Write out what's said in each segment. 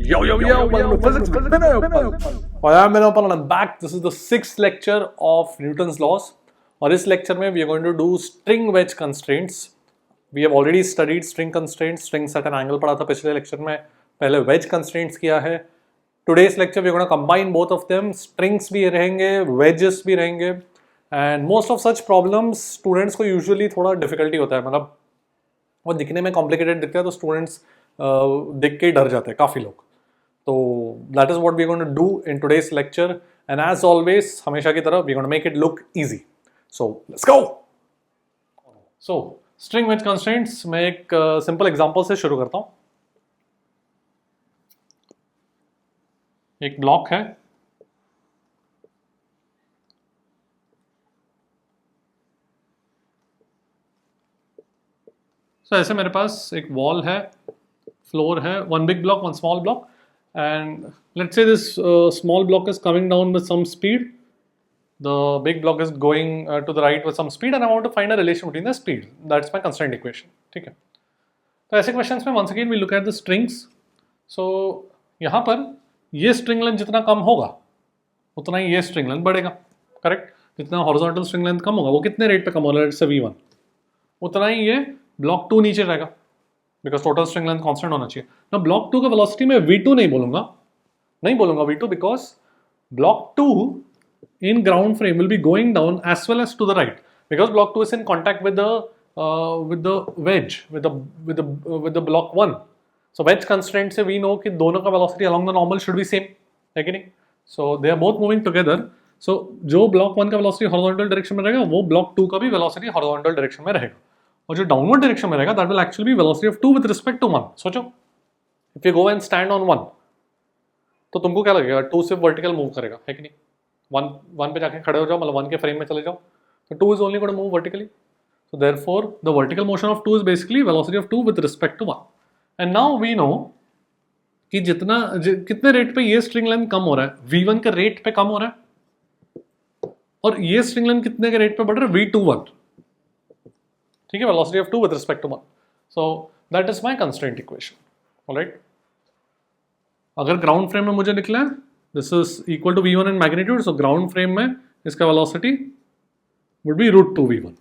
Yo, welcome to Physics with Vinay. I am Vinay and I'm back. This is the sixth lecture of Newton's laws. और इस lecture में we are going to do string wedge constraints. We have already studied string constraints, strings at an angle पढ़ा था पिछले lecture में. पहले wedge constraints किया है. Today's lecture we are going to combine both of them. Strings भी रहेंगे, wedges भी रहेंगे. And most of such problems students को usually थोड़ा difficulty होता है. मतलब वो दिखने में complicated दिखता है तो students देख के ही डर जाते हैं काफ़ी लोग. तो that is what we are going to do in today's lecture, and as always हमेशा की तरह we are going to make it look easy. So let's go. So string wedge constraints मैं एक simple example से शुरू करता हूँ. एक ब्लॉक है, ऐसे मेरे पास एक वॉल है, फ्लोर है, one big block, one small block, and let's say this small block is coming down with some speed. The big block is going to the right with some speed, and I want to find a relation between the speed. That's my constraint equation. ठीक है. तो ऐसे questions में once again we look at the strings. So यहाँ पर ये string length जितना कम होगा उतना ही ये string length बढ़ेगा. करेक्ट? जितना horizontal string length कम होगा वो कितने रेट पे कम हो रहा है? जैसे V1 उतना ही ये ब्लॉक 2 नीचे रहेगा. Because total string length constant होना चाहिए ना. ब्लॉक 2 का वेलोसिटी में V2 नहीं बोलूंगा V2 because block 2 in ground frame will be going down as well as to the right because block 2 is in contact with the wedge with the block 1. So wedge constraint से we know कि दोनों का velocity along the normal should be same, है कि नहीं? So they are both moving together. So जो block 1 का velocity horizontal direction में रहेगा वो block 2 का भी velocity horizontal direction में रहेगा. और जो डाउनवर्ड डायरेक्शन में रहेगा that will actually be velocity of 2 with respect to 1. सोचो if you go and stand on 1 तो तुमको क्या लगेगा? 2 सिर्फ वर्टिकल मूव करेगा, है कि नहीं? 1 पे जाके खड़े हो जाओ, मतलब 1 के फ्रेम में चले जाओ तो 2 is only going to move vertically. So therefore the vertical motion of 2 is basically velocity of 2 with respect to 1. And now we know कि कितने रेट पे ये स्ट्रिंग लेंथ कम हो रहा है? V1 के रेट पे कम हो रहा है और ये स्ट्रिंग लेंथ कितने के रेट पे बढ़ रहा है? V21. ठीक है, velocity of 2 with respect to 1. So that is my constraint equation. Alright. अगर ग्राउंड फ्रेम में मुझे निकला है this is equal to V1 in magnitude, so ground frame में इसका velocity would be root 2 V1.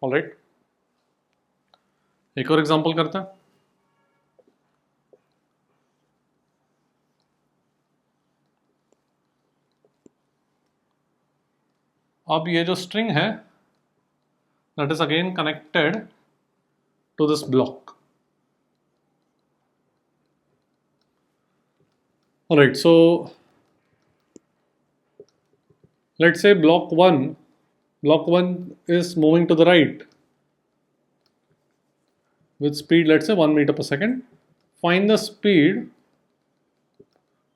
Alright. एक और एग्जांपल करते हैं. अब ये जो स्ट्रिंग है that is again connected to this block. Alright, so let's say block 1 is moving to the right with speed, let's say 1 meter per second. Find the speed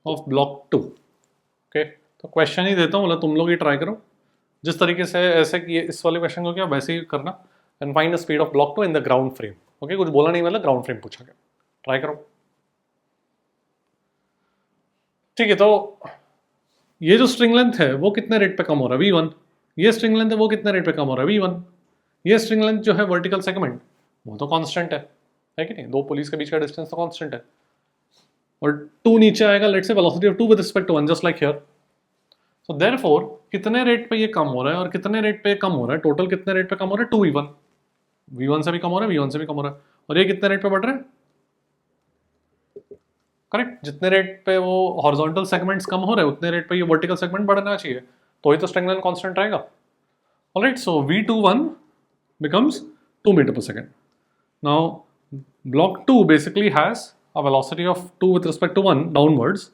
of block 2. Okay, तो question ही देता हूँ, मतलब तुम लोग ही try करो जिस तरीके से ऐसे कि इस वाले क्वेश्चन को क्या वैसे ही करना. And find the speed of block 2 in the ground frame. Okay, कुछ बोला नहीं, मतलब ग्राउंड फ्रेम पूछा गया. ट्राई करो. ठीक है, तो ये जो स्ट्रिंग लेंथ है वो कितने रेट पे कम हो रहा है? V1. ये स्ट्रिंग लेंथ है वो कितने रेट पे कम हो रहा है? V1. ये स्ट्रिंग लेंथ जो है वर्टिकल सेगमेंट वो तो कांस्टेंट है कि नहीं? दो पुलिस के बीच का डिस्टेंस तो कांस्टेंट है और 2 नीचे आएगा, let's say velocity of 2 with respect to 1 just like here. So therefore कितने रेट पे ये कम हो रहा है और कितने रेट पे कम हो रहा है? टोटल कितने रेट पे कम हो रहा है? 2V1. V1 से भी कम हो रहा है, V1 से भी कम हो रहा है. और ये कितने रेट पे बढ़ रहा है? करेक्ट, जितने रेट पे वो हॉरिजॉन्टल सेगमेंट्स कम हो रहे हैं उतने रेट पे ये वर्टिकल सेगमेंट बढ़ना चाहिए, तो ही तो स्ट्रिंग लेंथ कांस्टेंट रहेगा. Alright, so V21 becomes 2 meter per second. Now block 2 basically has a velocity of 2 with respect to 1 downwards,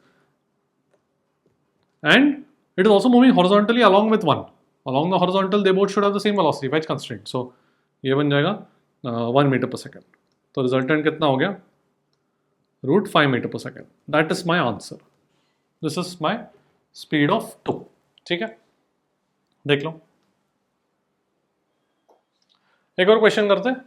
and it is also moving horizontally along with 1. Along the horizontal they both should have the same velocity, wedge constraint. So ये बन जाएगा 1 meter per second. तो resultant कितना हो गया? root 5 meter per second. That is my answer. This is my speed of 2. ठीक है, देख लो. एक और क्वेश्चन करते हैं.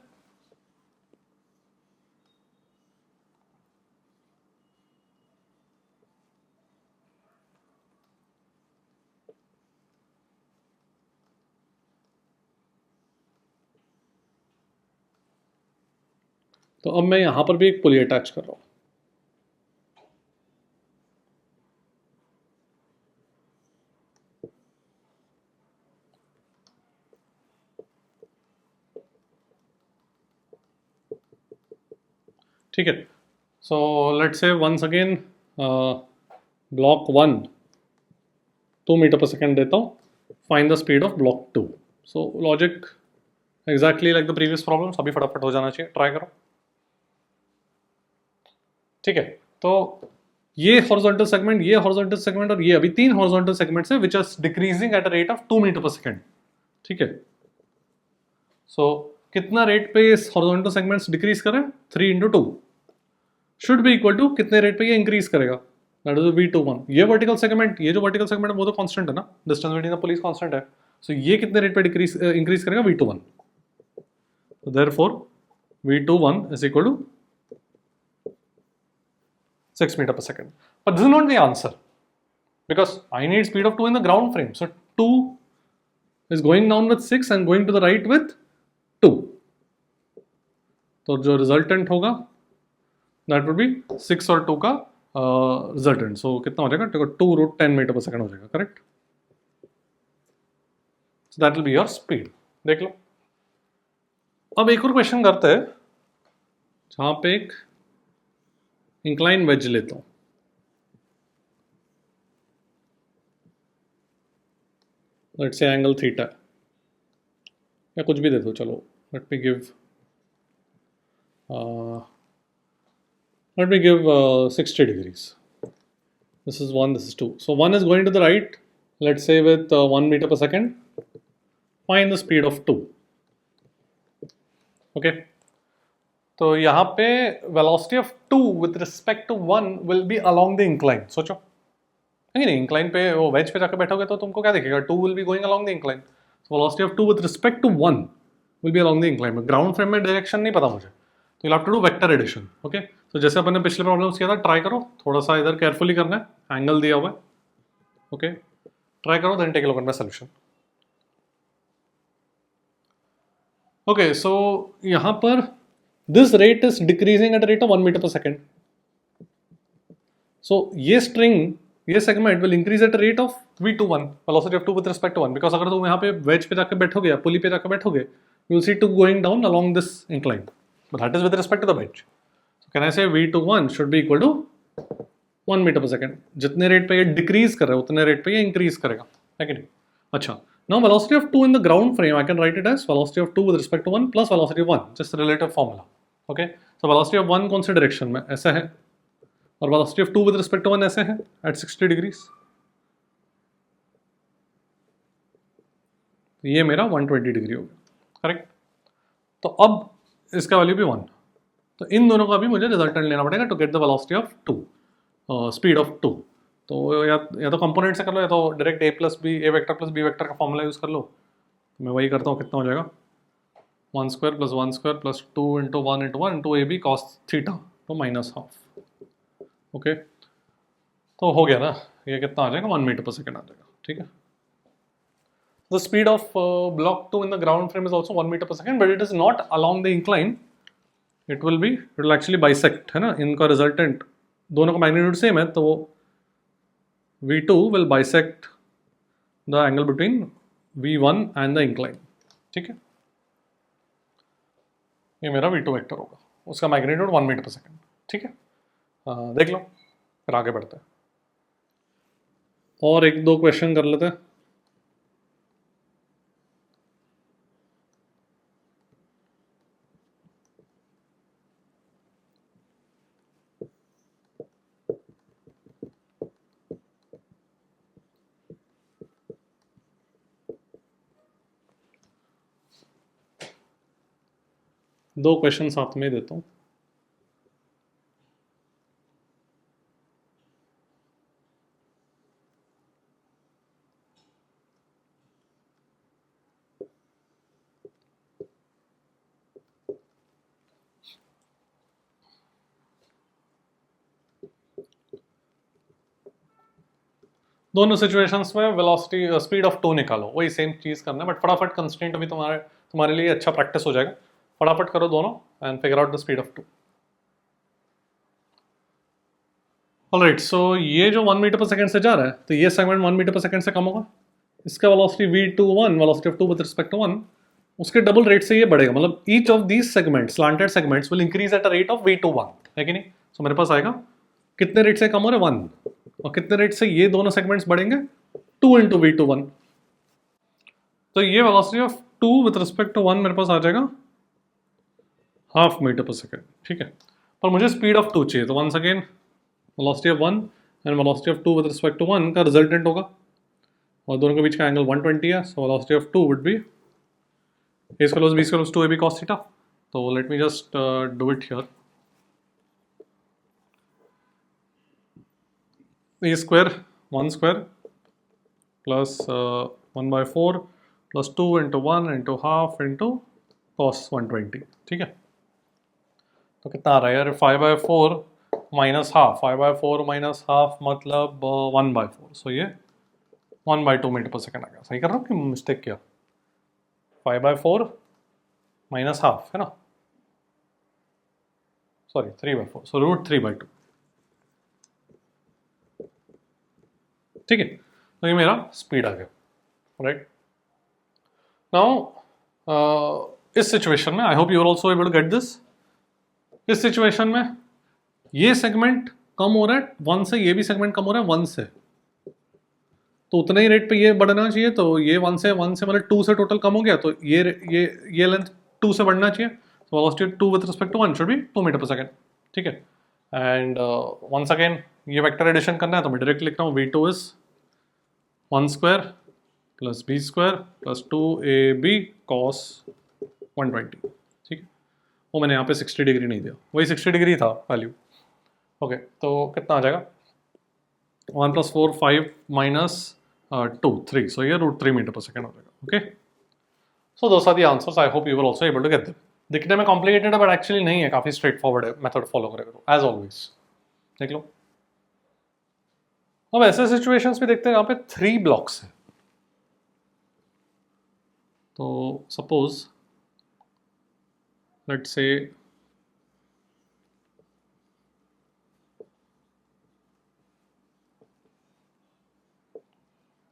तो अब मैं यहां पर भी एक पुली अटैच कर रहा हूं. ठीक है. So let's say once again block 1 2 metre पर सेकेंड देता हूँ. Find the speed of block 2. So logic exactly like the previous problem. अभी फटाफट हो जाना चाहिए. ट्राई करो. ठीक है. तो ये हॉरिजॉन्टल सेगमेंट, ये हॉरिजॉन्टल सेगमेंट और ये अभी 3 हॉरिजॉन्टल सेगमेंट्स हैं which are decreasing at a rate of 2 metre पर सेकेंड. ठीक है. सो कितना रेट पे ये हॉरिजॉन्टल सेगमेंट्स डिक्रीज कर रहे हैं? 3 into 2 should be equal to कितने रेट पे ये इंक्रीज करेगा? That is V21. ये वर्टिकल सेगमेंट, ये जो वर्टिकल सेगमेंट है वो तो कांस्टेंट है ना, distance between the pulleys constant है. सो ये कितने रेट पे डिक्रीज इंक्रीज करेगा? V21. So therefore V21 is equal to 6 meter per second. But this is not the answer because I need speed of 2 in the ground frame. So 2 is going down with 6 and going to the right with 2. तो जो resultant होगा that would be 6 और 2 का resultant. सो कितना हो जाएगा? 2√10 metre पर second हो जाएगा. Correct. So that will be your speed. देख लो. अब एक और क्वेश्चन करते हैं जहां पे एक इंक्लाइन वेज लेता हूं. लेट्स से एंगल थीटा या कुछ भी दे दो. चलो let me give 60 degrees. This is 1, this is 2. So 1 is going to the right, let's say with 1 meter per second. Find the speed of 2. Okay. तो यहाँ पे velocity of 2 with respect to 1 will be along the incline. सोचो. नहीं, incline पे वो wedge पे जाकर बैठोगे तो तुमको क्या दिखेगा? 2 will be going along the incline. So velocity of 2 with respect to 1 will be along the incline. Ground frame में direction नहीं पता मुझे. तो you'll have to do vector addition. Okay. तो जैसे अपन ने पिछले प्रॉब्लम्स किया था, ट्राई करो. थोड़ा सा इधर केयरफुली करना है. एंगल दिया हुआ है. ओके. ट्राई करो, then take a look at my solution. Okay. So यहाँ पर this rate is decreasing at a rate of 1 metre पर सेकेंड. सो ये स्ट्रिंग, ये segment will increase at a rate of V21, velocity of 2 with respect to 1. Because अगर तुम यहाँ पे veg पे जाकर बैठोगे या पुली पे जाकर बैठोगे, you will see 2 going down along this incline. But that is with respect to the wedge. Can I say V21 should be equal to 1 metre पर सेकेंड. जितने रेट पे ये डिक्रीज कर रहा है उतने रेट पे ये इंक्रीज करेगा. है कि नहीं? अच्छा. Now velocity of 2 in the ground frame I can write it as velocity of 2 with respect to 1 plus velocity of 1, just relative formula. Okay. So velocity of 1 कौन से डायरेक्शन में? ऐसे है. और velocity of 2 with respect to 1 ऐसे है eight 60 degrees. ये मेरा 120 डिग्री हो गया. करेक्ट. तो अब इसका वैल्यू भी 1. तो इन दोनों का भी मुझे रिजल्टेंट लेना पड़ेगा to get the velocity of 2, speed of 2. तो या तो कंपोनेंट से कर लो या तो direct a vector plus b vector का फॉर्मूला यूज़ कर लो. तो मैं वही करता हूँ. कितना हो जाएगा? 1 square plus 1 square plus 2 into 1 into 1 into AB cos theta तो -12. ओके. तो हो गया ना. ये कितना आ जाएगा? 1 मीटर पर सेकेंड आ जाएगा. ठीक है. The speed of block 2 in the ground frame is also 1 metre पर second, but it is not along the incline. It will actually bisect, है ना. इनका रिजल्टेंट दोनों का मैग्नीट्यूड सेम है, तो वो V2 will bisect the angle between V1 and the incline. ठीक है. ये मेरा V2 वेक्टर होगा. उसका मैग्नीट्यूड 1 मीटर पर सेकेंड. ठीक है. देख लो. फिर आगे बढ़ते हैं और एक दो क्वेश्चन कर लेते हैं. दो क्वेश्चन साथ में देता हूँ. दोनों सिचुएशंस में वेलोसिटी स्पीड ऑफ 2 निकालो. वही सेम चीज़ करना है, बट फटाफट कंस्टेंट अभी तुम्हारे लिए अच्छा प्रैक्टिस हो जाएगा. फटाफट करो दोनों and figure out the speed of 2. Alright. So ये जो 1 मीटर पर सेकंड से जा रहा है, तो ये सेगमेंट 1 मीटर पर सेकंड से कम होगा. इसका velocity V21, velocity of 2 with respect to 1, उसके डबल रेट से ये बढ़ेगा. मतलब each of these segments, slanted segments will increase at a rate of V21. है कि नहीं? सो मेरे पास आएगा कितने रेट से कम हो रहा है 1, और कितने रेट से ये दोनों सेगमेंट्स बढ़ेंगे 2 इंटू v21। तो ये velocity of 2 with respect to 1 मेरे पास आ जाएगा हाफ मीटर पर सेकेंड, ठीक है। पर मुझे स्पीड ऑफ 2 चाहिए, तो once again velocity of 1 and velocity of 2 with respect to 1 का रिजल्टेंट होगा, और दोनों के बीच का एंगल 120 है, सो velocity of 2 would be a square plus b square plus 2ab cos theta. So let me just do it here. A square 1 square plus 1 by 4 plus 2 into 1 into half into cos 120, ठीक है। तो कितना आ रहा है यार, 5 by 4 minus half, 5 by 4 minus half मतलब 1 by 4, सो ये 1 by 2 metre पर सेकेंड आ गया। सही कर रहा हूँ कि मिस्टेक किया? 5 by 4 माइनस हाफ है ना, sorry 3 by 4, so root 3 by 2, ठीक है। तो ये मेरा स्पीड आ गया, राइट। नाउ इस सिचुएशन में I hope you are also able to get this. इस सिचुएशन में ये सेगमेंट कम हो रहा है 1 से, ये भी सेगमेंट कम हो रहा है 1 से, तो उतने ही रेट पे ये बढ़ना चाहिए। तो ये 1 से मतलब 2 से टोटल कम हो गया, तो ये लेंथ 2 से बढ़ना चाहिए। तो velocity 2 with respect to 1 should be 2 metre पर सेकेंड, ठीक है। एंड वंस अगेन ये वेक्टर एडिशन करना है, तो मैं डायरेक्ट लिख रहा हूँ v2 is 1 square plus b square plus 2ab cos 120, ठीक है। वो मैंने यहाँ पे 60 डिग्री नहीं दिया, वही 60 डिग्री था वैल्यू, ओके। तो कितना आ जाएगा 1 प्लस 4 5 माइनस 2 3, सो ये रूट 3 मीटर पर सेकेंड हो जाएगा, okay. So those are the answers, I hope you were also able to get them. दिखने में कॉम्प्लिकेटेड है बट एक्चुअली नहीं है, काफ़ी स्ट्रेट फॉरवर्ड है, मेथड फॉलो करेगा तो एज ऑलवेज। देख लो, अब ऐसे सिचुएशंस में देखते हैं यहाँ पे 3 ब्लॉक्स हैं। तो सपोज लेट्स से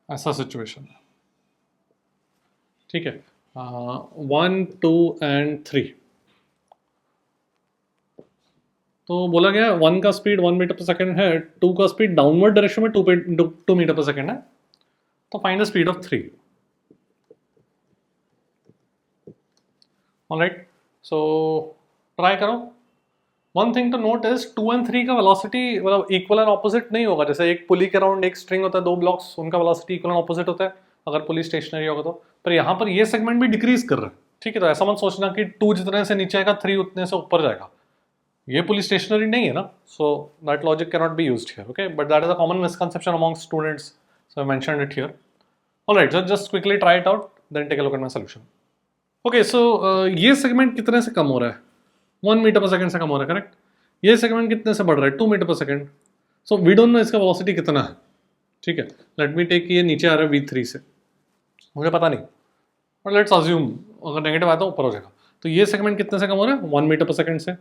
ऐसा सिचुएशन है, ठीक है। 1 2 एंड 3, तो बोला गया 1 का स्पीड 1 मीटर पर सेकेंड है, 2 का स्पीड डाउनवर्ड डायरेक्शन में 2 मीटर पर सेकेंड है, तो find the speed of 3। Alright, so try करो। One thing to note is 2 and 3 का वेलोसिटी मतलब इक्वल एंड ऑपोजिट नहीं होगा। जैसे एक पुली के अराउंड एक स्ट्रिंग होता है, 2 ब्लॉक्स, उनका वेलोसिटी इक्वल एंड ऑपोजिट होता है अगर पुली स्टेशनरी होगा तो। पर यहाँ पर ये सेगमेंट भी डिक्रीज कर रहा है, ठीक है। तो ऐसा मत सोचना कि 2 जितने से नीचे आएगा 3 उतने से ऊपर जाएगा, ये पुली स्टेशनरी नहीं है ना, so that logic can not be used here, okay. But that is a common misconception among students, so I mentioned it here. Alright, so just quickly try it out, then take a look at my solution. Okay, so ये segment कितने से कम हो रहा है? 1 metre पर second से कम हो रहा है, करेक्ट। ये सेगमेंट कितने से बढ़ रहा है? 2 मीटर पर second. So we don't know इसका वेलोसिटी कितना है, ठीक है। लेट मी टेक, ये नीचे आ रहा है v3 से, मुझे पता नहीं, और लेट्स अज्यूम अगर नेगेटिव आता है ऊपर हो जाएगा। तो ये सेगमेंट कितने से कम हो रहा है? 1 मीटर पर सेकंड से।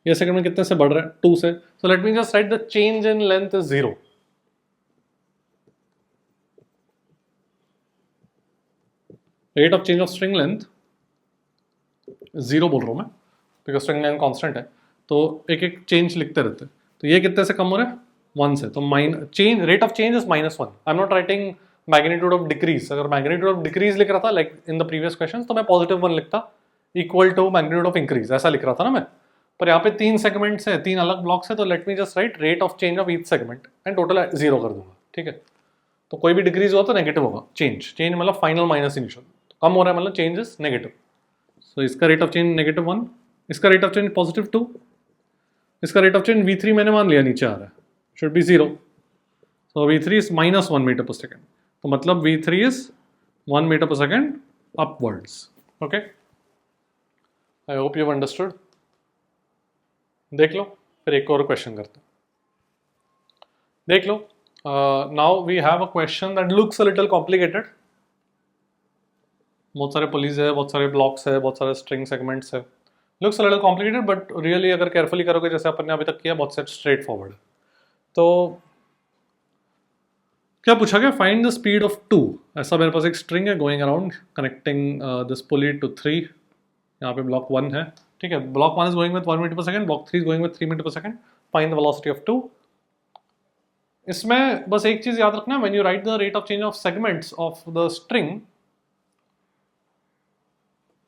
ये सेगमेंट कितने से बढ़ रहा है? 2 से। So let me just right the change in length is 0। Rate of change of string length 0 बोल रहा हूँ मैं, बिकॉज स्ट्रिंग लेंथ कांस्टेंट है, तो एक एक चेंज लिखते रहते हैं। तो ये कितने से कम हो रहा है? 1 से। तो change rate of change is -1। I am not writing magnitude of decrease. अगर मैग्नीट्यूड ऑफ डिक्रीज लिख रहा था like in the previous question, तो मैं +1 लिखता equal to magnitude of increase, ऐसा लिख रहा था ना मैं। पर यहाँ पे 3 सेगमेंट्स है, 3 अलग ब्लॉक्स है, तो let me just right rate of change of each segment and total 0 कर दूंगा, ठीक है। तो कोई भी डिक्रीज हुआ तो नेगेटिव होगा चेंज मतलब फाइनल माइनस इनिशियल। कम हो रहा है मतलब चेंज इज नेगेटिव, सो इसका रेट ऑफ चेंज -1, इसका रेट ऑफ चेंज +2, इसका रेट ऑफ चेंज v3 मैंने मान लिया नीचे आ रहा है, should be 0। So v3 is -1 metre पर सेकेंड, तो मतलब v3 इज 1 मीटर पर second upwards, okay. I hope you have understood. देख लो, फिर एक और क्वेश्चन करते हैं। देख लो, now we have a question that looks a little complicated. बहुत सारे पुलीज है, बहुत सारे ब्लॉक्स है, बहुत सारे स्ट्रिंग सेगमेंट्स है। Looks a little complicated but really अगर केयरफुली करोगे जैसे अपन ने अभी तक किया, बहुत स्ट्रेट फॉरवर्ड। तो क्या पूछा गया? Find the speed of 2। ऐसा मेरे पास एक स्ट्रिंग है going around connecting this pulley to 3, यहाँ पे ब्लॉक 1 है, ठीक है, block 1 is going with 1 metre पर second, block 3 is going with 3 metre पर second, find the velocity of 2। इसमें बस एक चीज याद रखना, when you write the rate of change of segments of the string,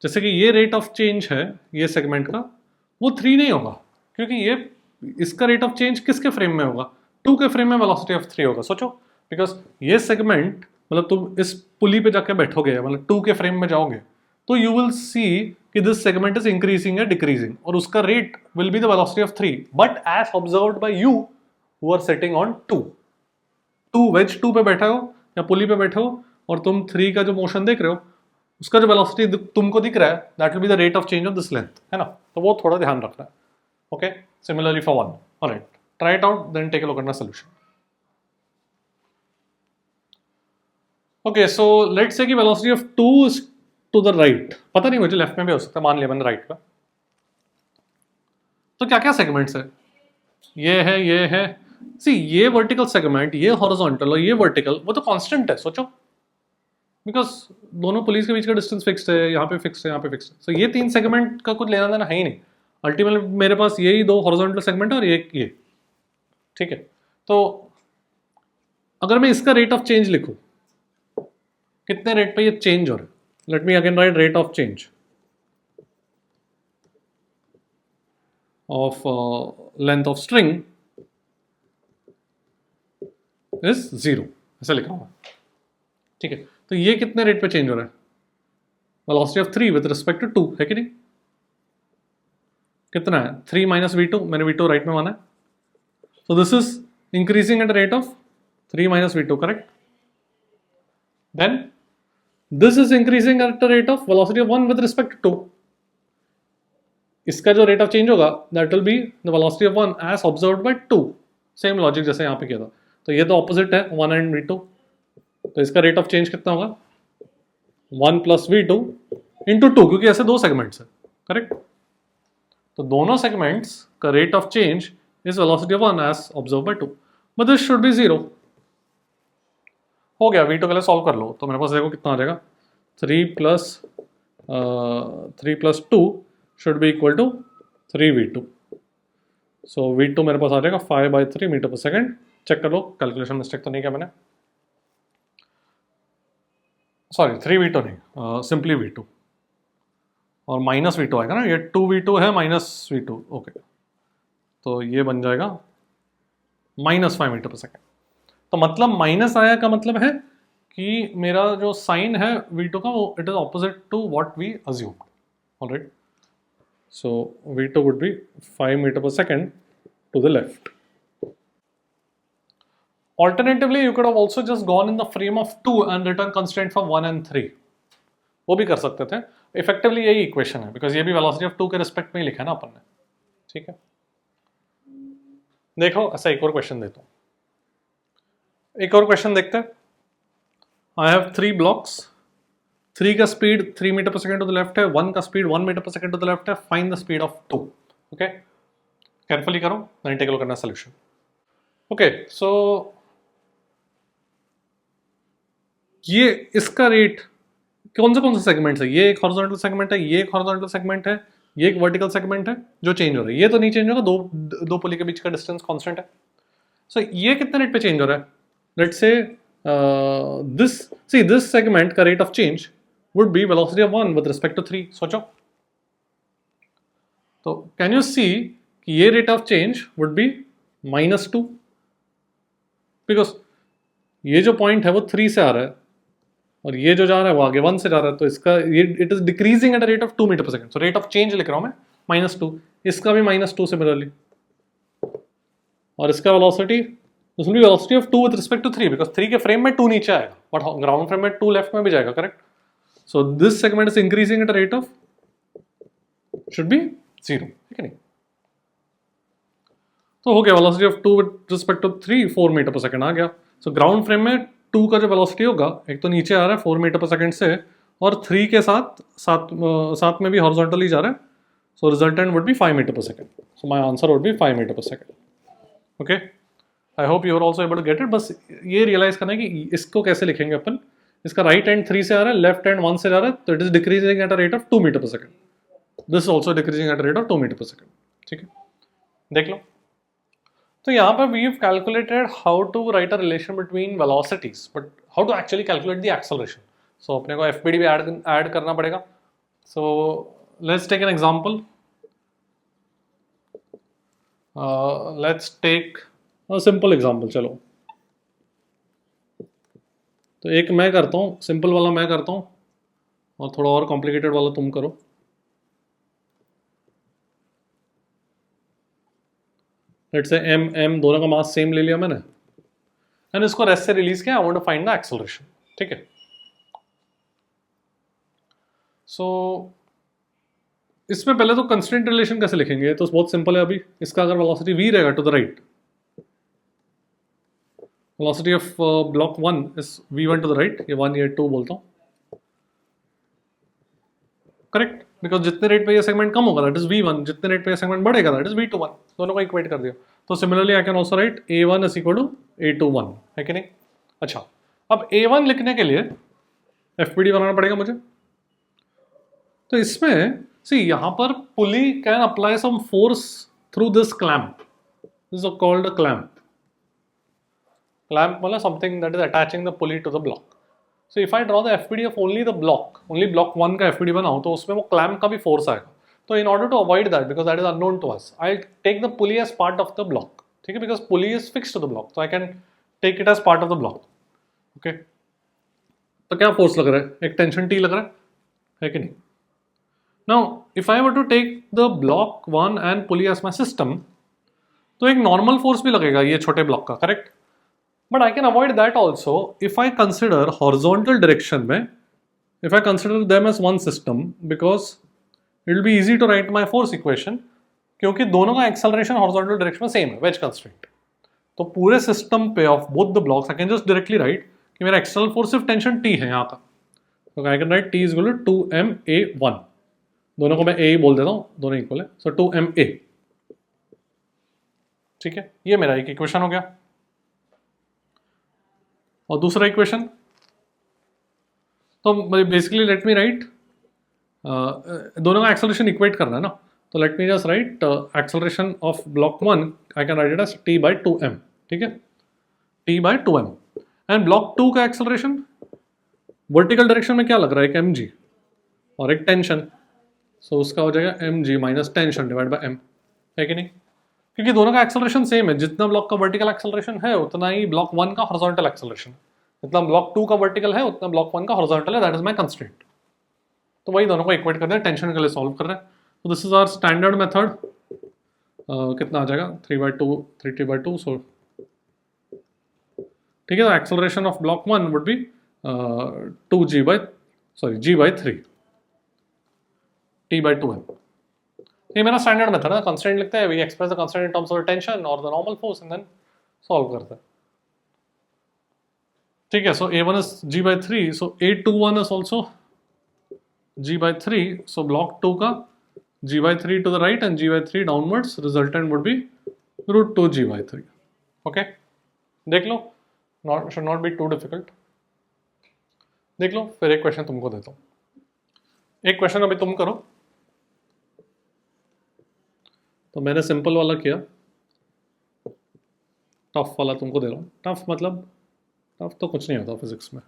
जैसे कि ये रेट ऑफ चेंज है ये सेगमेंट का, वो 3 नहीं होगा, क्योंकि ये इसका रेट ऑफ चेंज किसके फ्रेम में होगा, 2 के फ्रेम में वेलोसिटी ऑफ 3 होगा। सोचो, बिकॉज ये सेगमेंट, मतलब तुम इस पुली पे जाके बैठोगे, मतलब 2 के फ्रेम में जाओगे, तो यू विल सी कि दिस सेगमेंट इज इंक्रीजिंग या डिक्रीजिंग, और उसका rate will be the velocity of 3, but as observed by you who are sitting on 2 wedge 2 पे बैठे हो या पुली पे बैठे हो, और तुम 3 का जो मोशन देख रहे हो, उसका जो वेलोसिटी तुमको दिख रहा है, that will be the rate of change of this length, है ना। तो वो थोड़ा ध्यान रखना है। Okay, similarly for 1, alright, try it out, then take a look at my solution. Okay, so let's say कि velocity of 2 is to the right, पता नहीं मुझे लेफ्ट में भी हो सकता है, मान लिया मैंने राइट का। तो क्या क्या सेगमेंट्स है, ये है, सी ये वर्टिकल सेगमेंट, ये हॉरिजॉन्टल और ये वर्टिकल, वो तो कांस्टेंट है। सोचो, बिकॉज दोनों पुलिस के बीच का डिस्टेंस फिक्स्ड है, यहाँ पे फिक्स्ड है, यहाँ पे फिक्स्ड है, सो ये 3 सेगमेंट का कुछ लेना देना है ही नहीं। अल्टीमेटली मेरे पास यही 2 हॉरिजॉन्टल सेगमेंट है और ये, ठीक है। तो अगर मैं इसका रेट ऑफ चेंज लिखूं, कितने रेट पे ये चेंज हो रहा है, let me again right rate of change of length of string is 0, ऐसा लिख रहा हूं, ठीक है। तो ये कितने रेट पे चेंज हो रहा है, velocity of 3 with respect to 2, है कि नहीं। कितना है, 3 माइनस v2, मैंने v2 राइट में माना है, so this is increasing at a rate of 3 minus v2, correct? Then this is increasing at a rate of velocity of 1 with respect to 2. इसका जो rate of change होगा, that will be the velocity of 1 as observed by 2. Same logic जैसे यहाँ पे किया था। तो ये तो opposite है 1 and v2, तो इसका rate of change कितना होगा, 1 plus v2 into 2, क्योंकि ऐसे 2 सेगमेंट्स है, करेक्ट। तो दोनों सेगमेंट्स का rate of change is velocity of 1 as observe by 2, but this should be 0। हो गया, v2 के लिए सॉल्व कर लो, तो मेरे पास देखो कितना आ जाएगा, 3 plus 2 should be equal to 3v2, so v2 मेरे पास आ जाएगा 5/3 मीटर पर सेकेंड। चेक कर लो, कैलकुलेशन मिस्टेक तो नहीं किया मैंने, सॉरी 3v2 नहीं, सिंपली v2, और माइनस v2 आएगा ना, ये 2v2 है माइनस v2, ओके, तो ये बन जाएगा -5 मीटर पर सेकेंड। तो मतलब माइनस आया का मतलब है कि मेरा जो साइन है v2 का, वो it is opposite to what we assumed, alright. So v2 would be 5 metre पर second to the left. Alternatively, you could have also just gone in the frame of 2 and written constraint for 1 and 3, वो भी कर सकते थे। Effectively यही equation है, because ये भी वेलोसिटी ऑफ 2 के रिस्पेक्ट में ही लिखा है ना अपन ने, ठीक है। देखो, ऐसा एक और क्वेश्चन देता हूँ, एक और क्वेश्चन देखते हैं। आई हैव 3 ब्लॉक्स, 3 का स्पीड 3 मीटर पर सेकेंड टू द लेफ्ट है, 1 का स्पीड 1 मीटर पर सेकेंड टू द लेफ्ट है, find the speed of 2। Okay, carefully करो, then take a look at my solution. Okay, so ये इसका रेट कौन सा सेगमेंट है, ये एक हॉरिजॉन्टल सेगमेंट है, ये एक हॉरिजॉन्टल सेगमेंट है, ये एक वर्टिकल सेगमेंट है जो चेंज हो रहा है, ये तो नहीं चेंज होगा, दो पुली के बीच का डिस्टेंस कांस्टेंट है। सो ये कितने रेट पे चेंज हो रहा है, लेट्स से दिस सेगमेंट का rate of change would be velocity of 1 with respect to 3। सोचो, तो कैन यू सी कि ये rate of change would be -2, because ये जो पॉइंट है वो 3 से आ रहा है और ये जो जा रहा है वो आगे 1 से जा रहा है, तो इसका ये it is decreasing at a rate of 2 metre पर second. So rate of change लिख रहा हूं मैं -2, इसका भी -2 सिमिलरली, और इसका velocity, this will be velocity of 2 with respect to 3, because 3 के फ्रेम में 2 नीचे आएगा, बट ग्राउंड फ्रेम में 2 लेफ्ट में भी जाएगा, correct. So this segment is increasing at a rate of should be 0, ठीक है नहीं। तो हो गया velocity of 2 with respect to 3 4 metre पर सेकंड आ गया। सो ग्राउंड फ्रेम में 2 का जो वेलोसिटी होगा, एक तो नीचे आ रहा है 4 मीटर पर सेकंड से, और 3 के साथ में भी हॉरिजॉन्टली जा रहा है, so resultant would be 5 metre पर second. So my answer would be 5 metre पर second. Okay, I hope you are also able to get it. बस ये रियलाइज करना है कि इसको कैसे लिखेंगे अपन, इसका राइट एंड 3 से आ रहा है, लेफ्ट हैंड 1 से जा रहा है, तो it is decreasing at a rate of 2 metre पर second. This is also decreasing at rate of 2 metre पर सेकेंड। ठीक है, देख लो। तो यहाँ पर we have calculated how to write a relation between velocities, but how to actually calculate the acceleration. So अपने को एफपीडी भी ऐड करना पड़ेगा। So let's take an example. Let's take a simple example. चलो, तो एक मैं करता हूँ, सिंपल वाला मैं करता हूँ, और थोड़ा और कॉम्प्लिकेटेड वाला तुम करो। लेट्स से एम दोनों का मास सेम ले लिया मैंने, एंड इसको रेस्ट से रिलीज किया। I want to find the acceleration. ठीक है, सो इसमें पहले तो कंस्ट्रेंट रिलेशन कैसे लिखेंगे, तो बहुत सिंपल है। अभी इसका अगर वेलोसिटी v रहेगा to the right, velocity of block 1 is v1 to the right, ये 1 ये 2 बोलता हूँ, करेक्ट। बिकॉज जितने रेट पे ये सेगमेंट कम होगा दैट इज v1, जितने रेट पे ये सेगमेंट बढ़ेगा दैट इज v21, दोनों को इक्वेट कर दिया। तो similarly I can also write a1 is equal to a21, है कि नहीं। अच्छा, अब a1 लिखने के लिए fpd बनाना पड़ेगा मुझे। तो इसमें सी यहाँ पर pulley can apply some force through this clamp, this is called a clamp. Clamp मतलब something that is attaching the pulley to the block. So if I draw the FBD of only the block, only block 1 का FPD बनाऊं, तो उसमें वो clamp का भी force आएगा। तो in order to avoid that, because that is unknown to us, I take the pulley as part of the block. ठीक है, because pulley is fix to the block, तो I can take it as part of the block. Okay, तो क्या force लग रहा है, एक tension T लग रहा है कि नहीं। Now if I were to take the block 1 and pulley as my system, तो एक नॉर्मल फोर्स भी लगेगा ये छोटे ब्लॉक का, correct. But I can avoid that also if I consider horizontal direction में, if I consider them as one system, because it will be easy to write my force equation, क्योंकि दोनों का acceleration horizontal direction में same है, wedge constraint। तो पूरे system पे of both the blocks I can just directly write कि मेरा external force सिर्फ tension T है यहाँ का, तो I can write T is equal to 2ma1। दोनों को मैं A ही बोल देता हूँ, दोनों इक्वल है, so 2ma। ठीक है, ये मेरा एक इक्वेशन हो गया। और दूसरा इक्वेशन, तो बेसिकली लेट मी राइट, दोनों का एक्सेलरेशन इक्वेट करना है ना, तो let me just write acceleration of block 1, I can write it as t/2m। ठीक है, t/2m। एंड ब्लॉक 2 का एक्सेलरेशन वर्टिकल डायरेक्शन में क्या लग रहा है, एक mg और एक टेंशन, सो उसका हो जाएगा mg minus tension divide by m, है कि नहीं। क्योंकि दोनों का एक्सेलरेशन सेम है, जितना ब्लॉक का वर्टिकल एक्सेलरेशन है उतना ही ब्लॉक 1 का हॉरिजॉन्टल एक्सेलरेशन, जितना ब्लॉक 2 का वर्टिकल है उतना ब्लॉक 1 का हॉरिजॉन्टल है, दैट इज माय कंस्ट्रेंट। तो वही दोनों को इक्वेट कर रहे हैं, टेंशन के लिए सॉल्व कर रहे हैं। तो this is our standard method. कितना आ जाएगा 3/2 3t/2, सो ठीक है। तो acceleration of block 1 would be g/3 t/2m। ये मेरा स्टैंडर्ड मेथड है, कंस्ट्रेंट लिखते हैं, we express the constraint in terms of tension और the normal force and then solve करते हैं। ठीक है, सो a1 is g/3, so a21 is also g/3, so block 2 का g/3 to the right and g/3 downwards, resultant would be √2 g/3। okay, देख लो, should not be too difficult। देख लो, फिर एक क्वेश्चन तुमको देता हूँ, एक क्वेश्चन अभी तुम करो। तो मैंने सिंपल वाला किया, टफ वाला तुमको दे रहा हूँ। टफ मतलब टफ तो कुछ नहीं होता फिजिक्स में।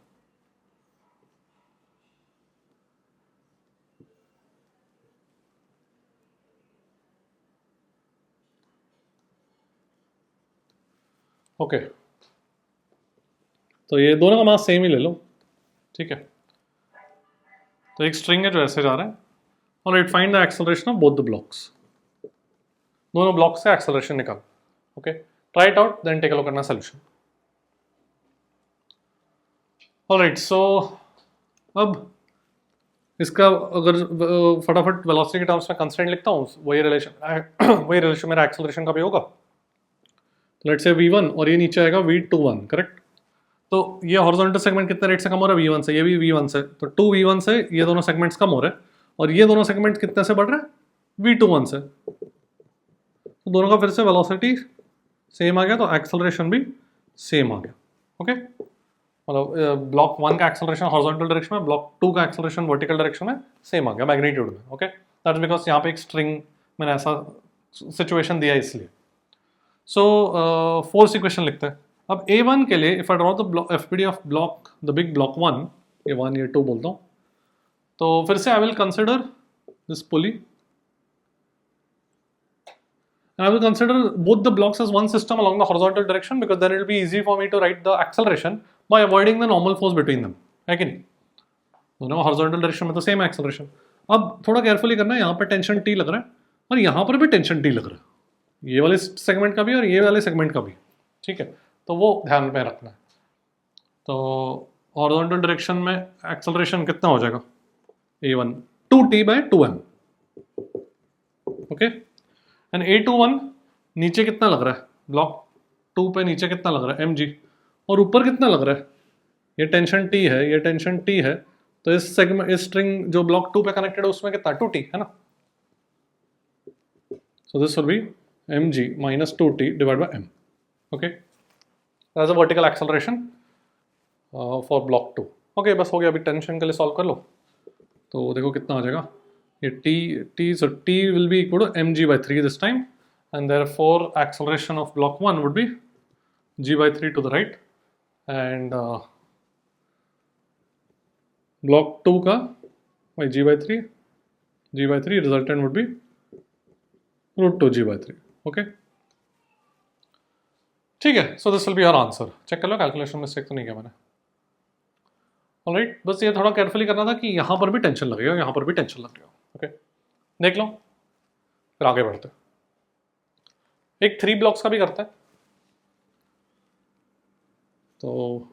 ओके, तो ये दोनों का मास सेम ही ले लो। ठीक है, तो एक स्ट्रिंग है जो ऐसे जा रहा है, और it find the acceleration of both the blocks. दोनों ब्लॉक से एक्सेलरेशन निकाल। Okay, try it out, then take a look at my solution. Alright, so अब इसका अगर फटाफट वेलोसिटी के टर्म्स में कंस्ट्रेंट लिखता हूँ, वही रिलेशन मेरा एक्सेलरेशन का भी होगा। लेट्स से v1 और ये नीचे आएगा v21, करेक्ट। तो ये हॉरिजॉन्टल सेगमेंट कितने रेट से कम हो रहा है, v1 से, ये भी v1 से, तो 2v1 से ये दोनों सेगमेंट्स कम हो रहे हैं, और ये दोनों सेगमेंट कितने से बढ़ रहे हैं, v21 से। तो दोनों का फिर से वेलोसिटी सेम आ गया, तो एक्सेलरेशन भी सेम आ गया। ओके, मतलब ब्लॉक 1 का एक्सेलरेशन हॉरिजॉन्टल डायरेक्शन में, ब्लॉक 2 का एक्सेलरेशन वर्टिकल डायरेक्शन में सेम आ गया मैग्नीट्यूड में। ओके, दैट्स बिकॉज यहाँ पे एक स्ट्रिंग मैंने ऐसा सिचुएशन दिया इसलिए. सो फोर्थ इक्वेशन लिखते हैं. अब A1 के लिए if I draw the FPD of block the big block 1, ये 1 ये 2 बोलता हूँ, तो फिर से I will consider this pulley and I will consider both the blocks as one system along the horizontal direction because then it will be easy for me to write the acceleration by avoiding the normal force between them, है कि नहीं. दोनों horizontal direction में तो same acceleration. अब थोड़ा carefully करना है, यहाँ पर टेंशन T लग रहा है और यहाँ पर भी टेंशन T लग रहा है, ये वाले सेगमेंट का भी और ये वाले सेगमेंट का भी, ठीक है. तो वो ध्यान में रखना है. तो हॉरिजॉन्टल डायरेक्शन में एक्सेलरेशन कितना हो जाएगा, A1 2T/2m, okay. And A21 नीचे कितना लग रहा है, ब्लॉक 2 पे नीचे कितना लग रहा है mg, और ऊपर कितना लग रहा है, ये टेंशन T है, ये टेंशन T है, तो इस सेगमेंट इस स्ट्रिंग जो ब्लॉक 2 पे कनेक्टेड है उसमें कितना 2T है ना. सो this will B mg minus 2T/m, okay. That's a vertical acceleration for block 2. Okay, बस हो गया. अभी टेंशन के लिए सॉल्व कर लो. तो देखो कितना हो जाएगा, ये so T will be equal to mg/3 this time, and therefore acceleration of block 1 would be g/3 to the right, and block 2 का by g/3 resultant would be √2 g/3, okay. ठीक है. so this will be our answer. Check कर लो calculation mistake तो नहीं किया मैंने. Alright, बस ये थोड़ा केयरफुली करना था कि यहाँ पर भी टेंशन लगेगा, यहाँ पर भी टेंशन लगेगा, ओके. देख लो, फिर आगे बढ़ते. एक 3 ब्लॉक्स का भी करते हैं. तो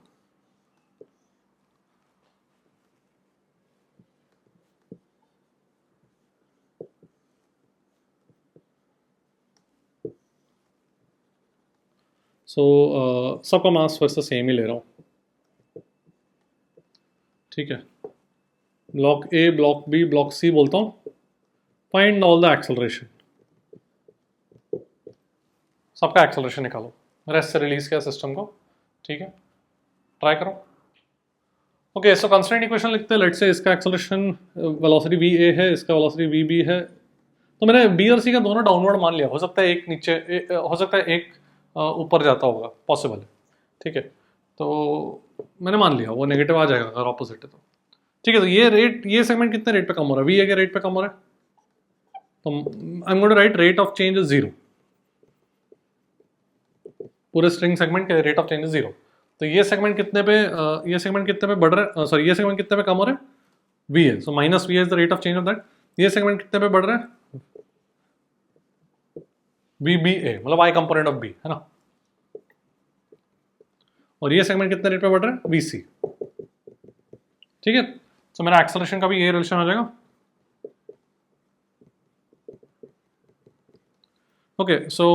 सबका मास फिर से सेम ही ले रहा हूँ, ठीक है. Block A, block B, block C बोलता हूँ. फाइंड ऑल द एक्सेलरेशन, सबका एक्सेलरेशन निकालो. रेस्ट से रिलीज किया सिस्टम को, ठीक है. ट्राई करो. ओके, सो कंस्ट्रेंट इक्वेशन लिखते हैं. लेट्स से इसका एक्सेलरेशन वेलोसिटी VA है, इसका वेलोसिटी VB है. तो मैंने B और C का दोनों डाउनवर्ड मान लिया. हो सकता है एक नीचे हो सकता है एक ऊपर जाता होगा, पॉसिबल है, ठीक है. तो मैंने मान लिया वो नेगेटिव आ जाएगा अगर ऑपोजिट है तो, ठीक है. तो ये रेट, ये सेगमेंट कितने रेट पे कम हो रहा है, VA के रेट पे कम हो रहा है. तो I am going to write rate of change is 0. पूरे स्ट्रिंग सेगमेंट के रेट ऑफ चेंज इज 0. तो ये सेगमेंट कितने पे ये सेगमेंट कितने पे बढ़ रहा है, सॉरी ये सेगमेंट कितने पे कम हो रहा है, VA. So minus VA is the rate of change of that. ये सेगमेंट कितने पे बढ़ रहा है, VBA, मतलब I कंपोनेंट ऑफ B, है ना. और ये सेगमेंट कितने रेट पे बढ़ रहा है, VC, ठीक है. तो मेरा एक्सेलरेशन का भी ये रिलेशन हो जाएगा. ओके, सो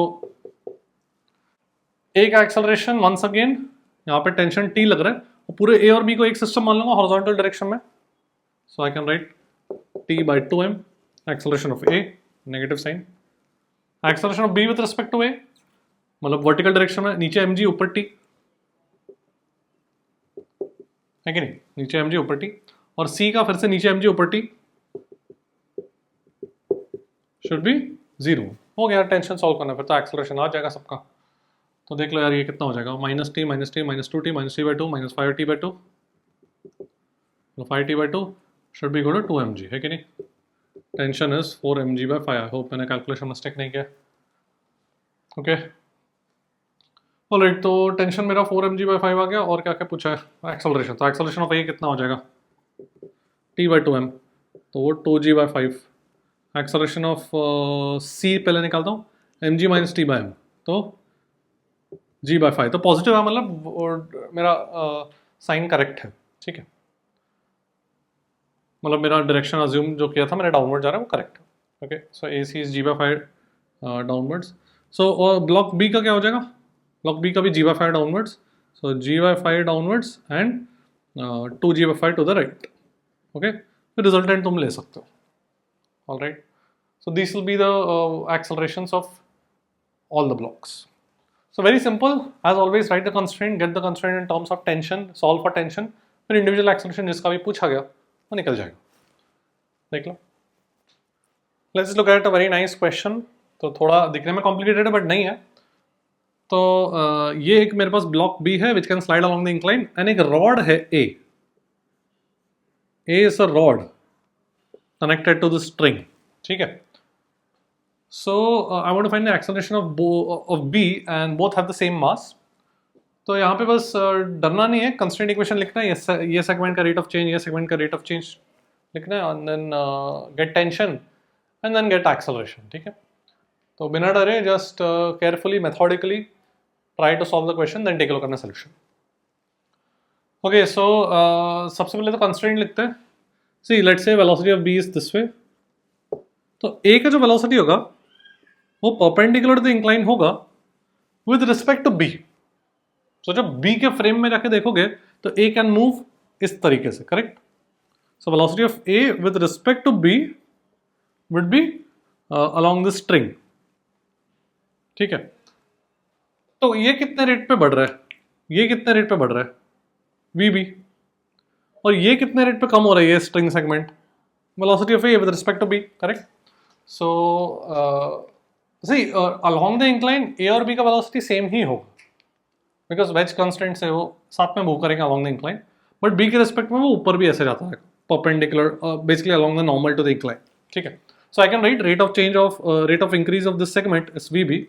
एक एक्सेलरेशन वंस अगेन, यहाँ पे टेंशन T लग रहा है और पूरे A और B को एक सिस्टम मान लूंगा हॉरिजॉन्टल डायरेक्शन में. So I can write T/2m acceleration of A, negative sign. Acceleration of B with respect to A, मतलब वर्टिकल डायरेक्शन में, नीचे mg ऊपर T, है कि नहीं. नीचे mg ऊपर T, और C का फिर से नीचे mg ऊपर T शुड बी 0. हो गया. टेंशन सॉल्व करना, फिर तो एक्सेलरेशन आ जाएगा सबका. तो देख लो यार, ये कितना हो जाएगा, -T -2T -3/2 -5T/2, 5T/2 should be equal to 2mg, है कि नहीं. Tension is 4mg/5. I hope मैंने कैलकुलेशन मिस्टेक नहीं किया, ओके. ऑलराइट, तो टेंशन मेरा 4mg/5 आ गया. और क्या क्या पूछा है, एक्सेलरेशन. तो एक्सेलरेशन ऑफ A कितना हो जाएगा, T/2m, तो वो 2g/5. एक्सेलरेशन ऑफ C पहले निकालता हूँ, mg - T/m, तो g/5. तो पॉजिटिव है, मतलब मेरा साइन करेक्ट है, ठीक है. मतलब मेरा डायरेक्शन अज्यूम जो किया था मैंने डाउनवर्ड जा रहा है वो करेक्ट है, okay. So AC is g/5 downwards. So block B का क्या हो जाएगा, ब्लॉक B का भी g/5 downwards. So g/5 downwards and 2g/5 to the right, okay. फिर रिजल्टेंट तुम ले सकते हो. Alright, so this will be the accelerations of all the blocks. So very simple, as always, write the constraint, get the constraint in terms of tension, solve for tension, फिर individual acceleration जिसका भी पूछा गया वो निकल जाएगा. देख लो. Let's look at a very nice question. तो थोड़ा दिखने में कॉम्प्लिकेटेड है बट नहीं है. तो ये एक मेरे पास ब्लॉक बी है which can slide along the incline and एक रॉड है A. A is a rod connected to the string. ठीक है. So I want to find the acceleration of B and both have the same mass. तो यहाँ पे बस डरना नहीं है, कंस्ट्रेंट इक्वेशन लिखना है, ये सेगमेंट का रेट ऑफ चेंज, ये सेगमेंट का रेट ऑफ चेंज लिखना है, and then get tension and then get acceleration. ठीक है. तो बिना डरे just carefully methodically try to solve the question then take a look at the solution. Okay, so सबसे पहले तो कंस्ट्रेंट लिखते हैं. See let's say velocity of B is this way. तो ए का जो वेलोसिटी होगा वो परपेंडिकुलर टू द इंक्लाइन होगा विद रिस्पेक्ट टू बी. सो जब बी के फ्रेम में जाके देखोगे तो ए कैन मूव इस तरीके से, correct. So velocity of A with respect to B would be along the string. ठीक है. तो ये कितने रेट पे बढ़ रहा है, ये कितने रेट पे बढ़ रहा है, वी बी. और ये कितने रेट पे कम हो रहा है, ये string segment. Velocity of A with respect to B, correct. So see along the incline A और बी का वेलोसिटी सेम ही होगा बिकॉज वेज कंस्टेंट से वो साथ में मूव करेंगे along the incline. But B के रिस्पेक्ट में वो ऊपर भी ऐसे जाता है perpendicular basically along the normal to the incline. ठीक है. So I can write rate of increase of this segment is V B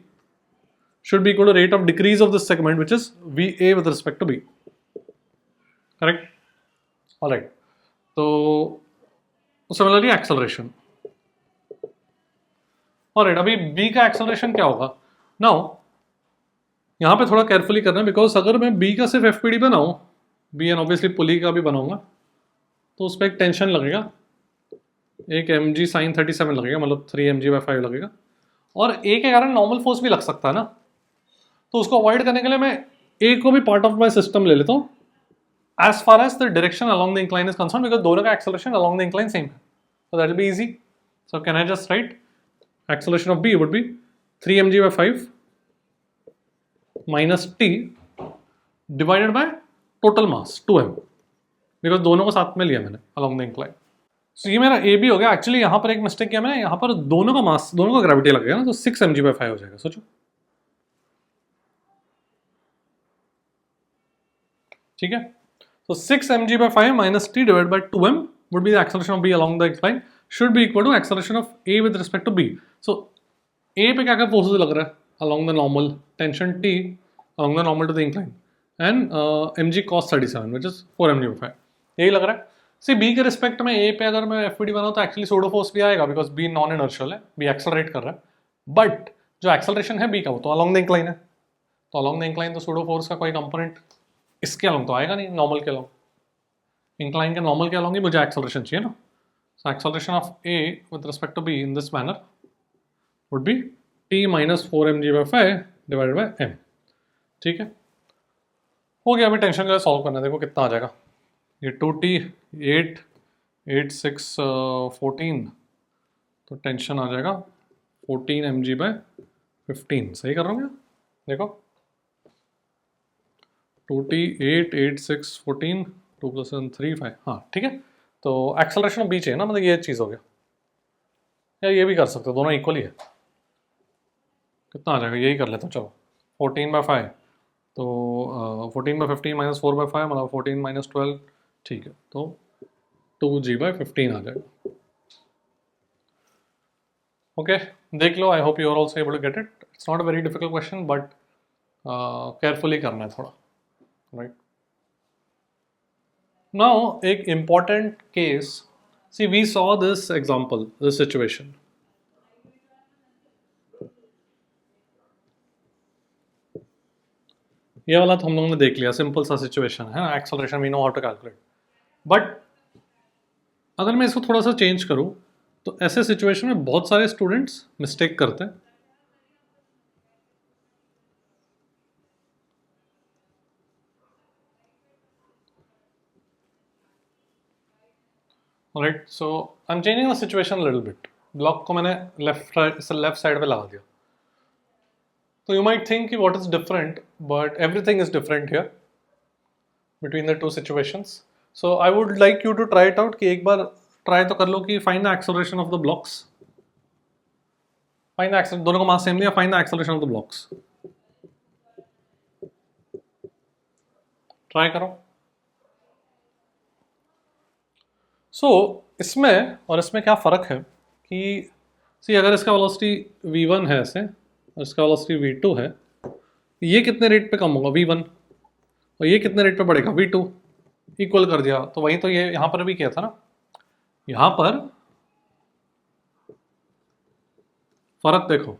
should be equal to rate of decrease of this segment which is VA with respect to B. Correct? Alright. So similarly acceleration. Alright, अभी B का acceleration क्या होगा? Now यहाँ पे थोड़ा carefully करना है because अगर मैं B का सिर्फ FPD बनाऊँ, B and obviously पुली का भी बनाऊंगा, तो उस पर एक टेंशन लगेगा, एक mg sin 37 लगेगा, मतलब 3 mg/5 लगेगा, और A के कारण नॉर्मल फोर्स भी लग सकता है ना. तो उसको अवॉइड करने के लिए मैं ए को भी पार्ट ऑफ माई सिस्टम ले लेता हूँ as far as the direction along the incline is concern because दोनों का acceleration along the incline same है. So that will be easy. So can I just write acceleration of B would be 3 mg/5 minus T divided by total mass 2m because दोनों को साथ में लिया मैंने along the incline. सो ये मेरा A B हो गया. एक्चुअली यहाँ पर एक मिस्टेक किया मैंने, यहाँ पर दोनों का मास, दोनों का ग्रेविटी लगेगा ना, तो 6 mg/5 हो जाएगा. सोचो. ठीक है. So 6 mg/5 minus t divided by 2m would be the acceleration of B along the incline should be equal to acceleration of A with respect to B. So A पे क्या क्या forces लग रहा है along the normal, tension T along the normal to the incline and mg cos 37 which is 4 mg/5. यही लग रहा है. See B के रिस्पेक्ट में A पे अगर मैं FPD बनाऊँ तो एक्चुअली सूडो फोर्स भी आएगा बिकॉज B नॉन इनर्शियल है, B एक्सेलरेट कर रहा है. बट जो एक्सेलरेशन है B का वो तो अलॉन्ग द इंक्लाइन है. तो अलॉन्ग द इंक्लाइन तो सूडो फोर्स का कोई कंपोनेंट इसके अलॉन्ग तो आएगा नहीं, नॉर्मल के अलॉन्ग. इंक्लाइन के नॉर्मल के अलॉन्ग ही मुझे एक्सेलरेशन चाहिए ना. So acceleration of A with respect to B in this manner would be T minus 4 mg/5 divided by m. ठीक है. हो गया. अभी टेंशन का सॉल्व करना है. देखो कितना आ जाएगा. ये 2t 8 8 6 14 तो टेंशन आ जाएगा 14 mg/15. सही कर रहा हूँ क्या? देखो 2t 8 8 6 14 2 + 7 3 5. हाँ ठीक है. तो एक्सेलरेशन बी चाहिए ना, मतलब ये चीज़ हो गया. या ये भी कर सकते हो, दोनों इक्वली है. कितना आ जाएगा यही कर लेता हूँ. चलो 14/5 तो 14/15 माइनस 4/5 मतलब 14 माइनस 12. ठीक है. तो 2g/15 आ जाएगा. ओके देख लो. I hope you are also able to get it. It's not a very difficult question but carefully करना है थोड़ा. Right. Now, एक important case. See, we saw this example, this situation. ये वाला तो हम लोगों ने देख लिया, सिंपल सा सिचुएशन है ना. Acceleration we know how to calculate. But अगर मैं इसको थोड़ा सा चेंज करूँ तो ऐसे सिचुएशन में बहुत सारे स्टूडेंट्स मिस्टेक करते हैं. Alright, so I'm changing the situation a little bit. Block को मैंने लेफ्ट साइड पे लगा दिया. So you might think what is different, but everything is different here between the two situations. So I would like you to try it out कि एक बार try तो कर लो कि find the acceleration of the blocks. Find the acceleration, दोनों का mass same लिया, find the acceleration of the blocks. Try करो। इसमें और इसमें क्या फ़र्क है कि सी अगर इसका वेलोसिटी v1 है ऐसे और इसका वेलोसिटी v2 है, ये कितने रेट पे कम होगा v1 और ये कितने रेट पे बढ़ेगा v2, इक्वल कर दिया। तो वही तो ये यहाँ पर भी किया था ना, यहाँ पर फर्क देखो,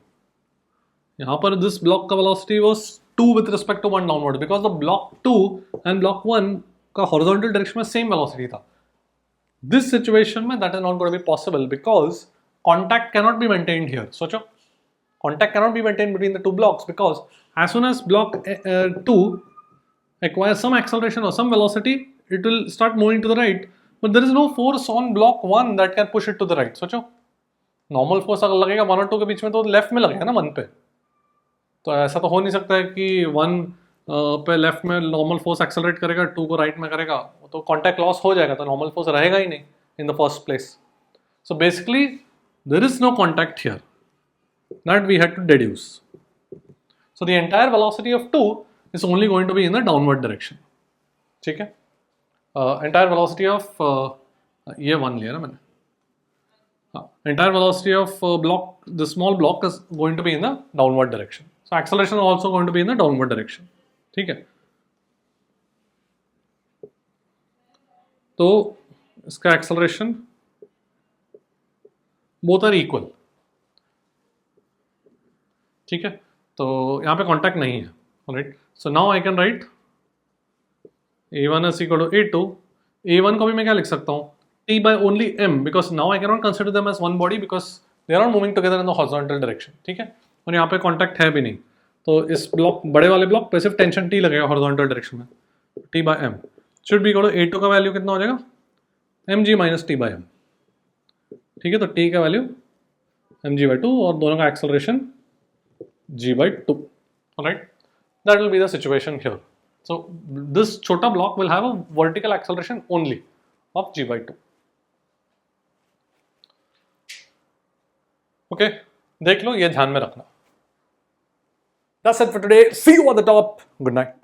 यहाँ पर दिस ब्लॉक का velocity was 2 with respect to 1 downward because the block 2 and block 1 का हॉरिजॉन्टल डायरेक्शन में सेम वेलोसिटी था। दिस सिचुएशन में that is not going to be possible because contact cannot be maintained here. सोचो, contact cannot be maintained between the two blocks because as soon as block 2 acquires some acceleration or some velocity, it will start moving to the right, but there is no force on block 1 that can push it to the right. सोचो, normal force अगर लगेगा 1 और 2 के बीच में तो left में लगेगा ना 1 पे, तो ऐसा तो हो नहीं सकता है कि 1 पे लेफ्ट में नॉर्मल फोर्स एक्सेलरेट करेगा, 2 को राइट में करेगा, तो कॉन्टैक्ट लॉस हो जाएगा, तो नॉर्मल फोर्स रहेगा ही नहीं in the first place. So basically there is no contact here, that we had to deduce. So the entire velocity of 2 is only going to be in the downward direction। ठीक है, entire velocity of ये 1 लिया ना मैंने, हाँ, entire velocity of block, the small block is going to B in the downward direction, so acceleration also going to B in the downward direction. ठीक है, तो इसका एक्सेलरेशन बोथ आर इक्वल। ठीक है, तो यहाँ पे कॉन्टैक्ट नहीं है। Right, so now I can right a1 is equal to a2। a1 को भी मैं क्या लिख सकता हूँ, t by only m, because now I cannot consider them as one body because they are not moving together in the horizontal direction। ठीक है, और यहाँ पे कॉन्टैक्ट है भी नहीं, तो इस ब्लॉक, बड़े वाले ब्लॉक पे सिर्फ टेंशन t लगेगा हॉरिजॉन्टल डायरेक्शन में, t by m should be equal to a2 का वैल्यू कितना हो जाएगा, mg minus t by m। ठीक है, तो t का वैल्यू mg by 2 और दोनों का acceleration g by 2। Right, that will be the situation here। So this chota block will have a vertical acceleration only of g by 2। Okay, देख लो, ये ध्यान में रखना। That's it for today, see you at the top, good night।